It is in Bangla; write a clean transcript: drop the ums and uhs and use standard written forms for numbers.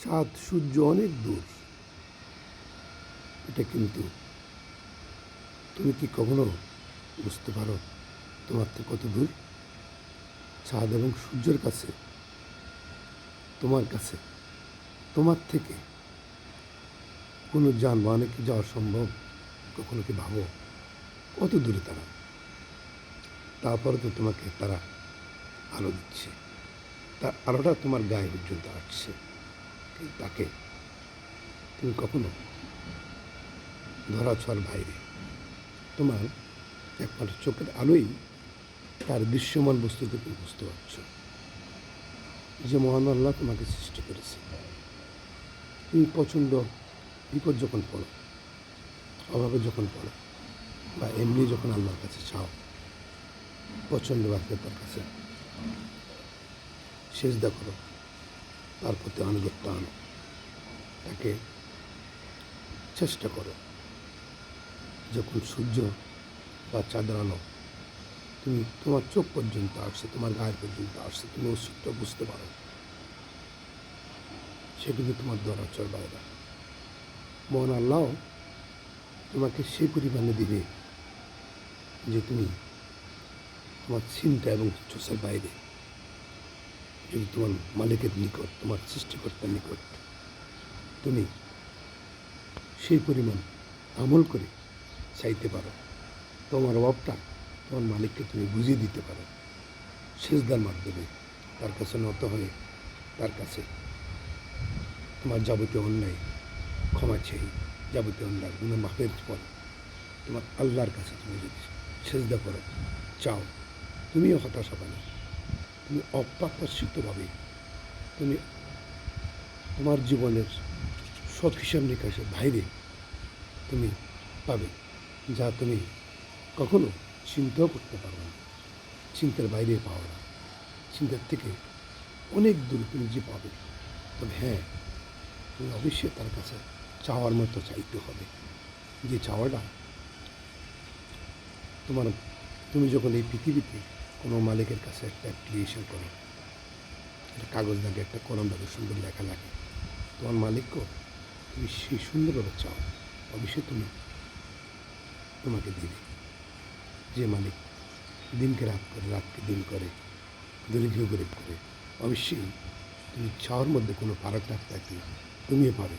চাঁদ সূর্য অনেক দূর, এটা কিন্তু তুমি কি কখনো বুঝতে পারো তোমার থেকে কত দূর? চাঁদ এবং সূর্যের কাছে, তোমার থেকে কোনো যানবাহনে কি যাওয়া সম্ভব? কখনো কি ভাবো কত দূরে তারা? তারপরে তো তোমাকে তারা আলো দিচ্ছে, তার আলোটা তোমার গায়ে পর্যন্ত আসছে, কিন্তু তাকে তুমি কখনো ধরাছোঁয়ার বাইরে। তোমার একমাত্র চোখের আলোই তার দৃশ্যমান বস্তুকে তুমি বুঝতে পারছো। যে মহান আল্লাহ তোমাকে সৃষ্টি করেছে, তুমি প্রচণ্ড বিপদ যখন পড়ো, অভাবে যখন পড়ো, বা এমনি যখন আল্লাহর কাছে চাও, প্রচণ্ড বাক্যে তার কাছে সেজদা করো, তার প্রতি আনুগত্য আনো, তাকে চেষ্টা করো। যখন সূর্য বা চাঁদের আলো তুমি তোমার চোখ পর্যন্ত আসছে, তোমার গায়ের পর্যন্ত আসছে, তুমি অস্তিত্ব বুঝতে পারো, সে কিন্তু তোমার ধরাছোঁয়ার বাইরে। মহান আল্লাহ তোমাকে সেই পরিমাণে দিবে যে তুমি তোমার চিন্তা এবং চোখের বাইরে, যদি তোমার মালিকের নিকট, তোমার সৃষ্টিকর্তার নিকট তুমি সেই পরিমাণ আমল করে চাইতে পারো, তোমার অভাবটা তোমার মালিককে তুমি বুঝিয়ে দিতে পারো সেজদার মাধ্যমে, তার কাছে নত হয়ে, তার কাছে তোমার যাবতীয় অন্যায় ক্ষমা চেয়ে, যাবতীয় অন্যায় গুনাহ মাফের পর তোমার আল্লাহর কাছে তুমি যদি সেজদা করো, চাও, তুমিও হতাশা পাবে, তুমি অপ্রত্যাশিতভাবে তুমি তোমার জীবনের সব হিসাব নিকাশের বাইরে তুমি পাবে, যা তুমি কখনো চিন্তাও করতে পারবে না, চিন্তার বাইরে পাওয়া না, চিন্তার থেকে অনেক দূরে তুমি যে পাবে। তবে হ্যাঁ, তুমি অবশ্যই তার কাছে চাওয়ার মতো চাইতে হবে, যে চাওয়াটা তোমার, তুমি যখন এই পৃথিবীতে কোনো মালিকের কাছে একটা অ্যাপ্লিকেশন করো, একটা কাগজ লাগে, একটা কলম লাগে, সুন্দর লেখা লাগে, তোমার মালিককেও তুমি সেই সুন্দরভাবে চাও, অবশ্যই তুমি তোমাকে দিবে। যে মালিক দিনকে রাত করে, রাতকে দিন করে, দরিদ্র গরিব করে, অবশ্যই তুমি চাওয়ার মধ্যে কোনো ফারাক রাখতে তুমিও পাবে।